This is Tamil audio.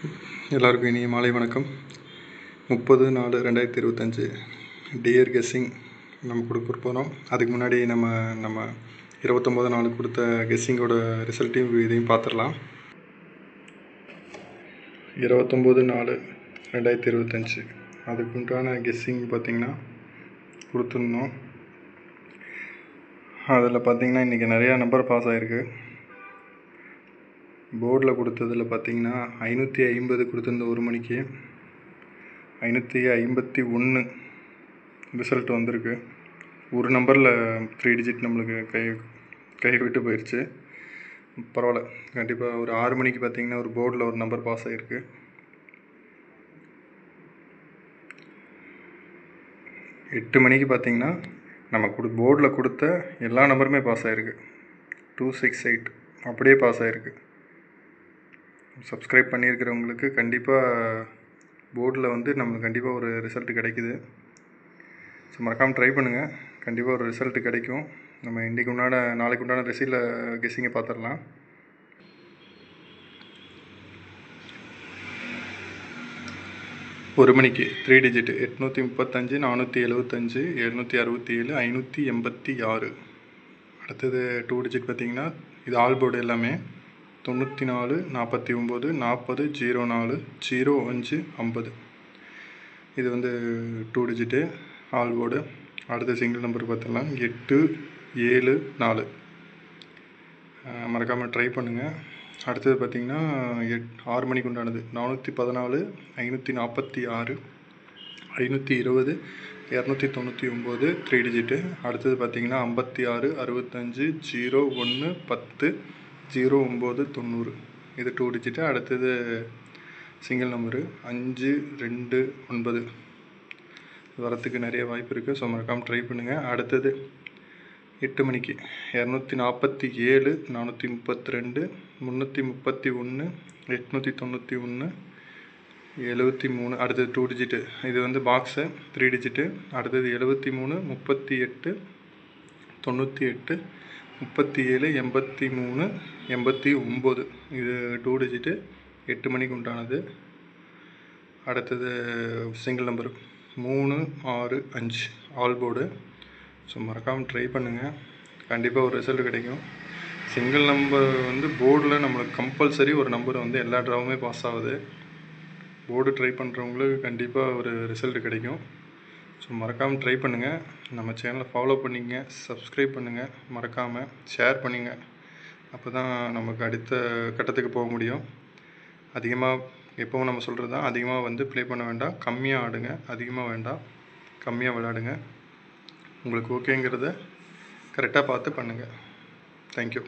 எல்லாருக்கும் இனிய மாலை வணக்கம். 30/4/2025 டியர் கெஸ்ஸிங் நம்ம கொடுக்க போகிறோம். அதுக்கு முன்னாடி நம்ம 29/4 கொடுத்த கெஸ்ஸிங்கோட ரிசல்ட்டையும் இதையும் பார்த்துடலாம். 29/4/2025 அதுக்கு உண்டான கெஸ்ஸிங் பார்த்திங்கன்னா கொடுத்துருந்தோம். அதில் பார்த்திங்கன்னா இன்றைக்கி நிறையா நம்பர் பாஸ் ஆகிருக்கு. போர்டில் கொடுத்ததில் பார்த்திங்கன்னா 550 கொடுத்துருந்த 1 மணிக்கு 551 ரிசல்ட் வந்திருக்கு. ஒரு நம்பரில் 3 டிஜிட் நம்மளுக்கு கை விட்டு போயிடுச்சு. பரவாயில்ல, கண்டிப்பாக ஒரு 6 மணிக்கு பார்த்திங்கன்னா ஒரு போர்டில் ஒரு நம்பர் பாஸ் ஆகிருக்கு. 8 மணிக்கு பார்த்திங்கன்னா நம்ம போர்டில் கொடுத்த எல்லா நம்பருமே பாஸ் ஆகிருக்கு. 268 அப்படியே பாஸ் ஆகிருக்கு. சப்ஸ்கிரைப் பண்ணியிருக்கிறவங்களுக்கு கண்டிப்பாக போர்டில் நம்மளுக்கு கண்டிப்பாக ஒரு ரிசல்ட்டு கிடைக்குது. ஸோ மறக்காமல் ட்ரை பண்ணுங்கள், கண்டிப்பாக ஒரு ரிசல்ட்டு கிடைக்கும். நம்ம நாளைக்கு உண்டான கெஸ்ஸிங்கை பார்த்துடலாம். ஒரு மணிக்கு 3 டிஜிட் 835 475 767 586. அடுத்தது 2 டிஜிட் பார்த்திங்கன்னா இது ஆல் போர்டு எல்லாமே 94 49 40 04 05 50. இது 2 டிஜிட்டு ஆல் போர்டு. அடுத்த சிங்கிள் நம்பர் பார்த்துடலாம் 874. மறக்காமல் ட்ரை பண்ணுங்கள். அடுத்தது பார்த்திங்கன்னா 6 மணிக்கு உண்டானது 414 546 520 299 3 டிஜிட்டு. அடுத்தது பார்த்திங்கன்னா 56 65 01 10 09 90. இது 2 டிஜிட்டு. அடுத்தது சிங்கிள் நம்பரு 529. வரத்துக்கு நிறைய வாய்ப்பு இருக்குது. ஸோ மறக்காமல் ட்ரை பண்ணுங்கள். அடுத்தது 8 மணிக்கு 247 432 331 891 73. அடுத்தது 2 டிஜிட்டு. இது பாக்ஸு 3 டிஜிட்டு. அடுத்தது 73 38 98 37 83 89. இது 2 டிஜிட்டு 8 மணிக்கு உண்டானது. அடுத்தது single number 3 6 5 all board. So மறக்காமல் ட்ரை பண்ணுங்கள், கண்டிப்பாக ஒரு ரிசல்ட் கிடைக்கும். சிங்கிள் நம்பர் போர்டில் நம்மளுக்கு கம்பல்சரி ஒரு நம்பர் எல்லா ட்ராவுமே பாஸ் ஆகுது. போர்டு ட்ரை பண்ணுறவங்களுக்கு கண்டிப்பாக ஒரு ரிசல்ட் கிடைக்கும். ஸோ மறக்காமல் ட்ரை பண்ணுங்கள். நம்ம சேனலை ஃபாலோ பண்ணிங்க, சப்ஸ்கிரைப் பண்ணுங்கள், மறக்காமல் ஷேர் பண்ணுங்கள். அப்போ தான் நமக்கு அடுத்த கட்டத்துக்கு போக முடியும். அதிகமாக எப்போவும் நம்ம சொல்கிறது தான், அதிகமாக ப்ளே பண்ண வேண்டாம், கம்மியாக ஆடுங்க. அதிகமாக வேண்டாம், கம்மியாக விளையாடுங்க. உங்களுக்கு ஓகேங்கிறத கரெக்டாக பார்த்து பண்ணுங்கள். தேங்க்யூ.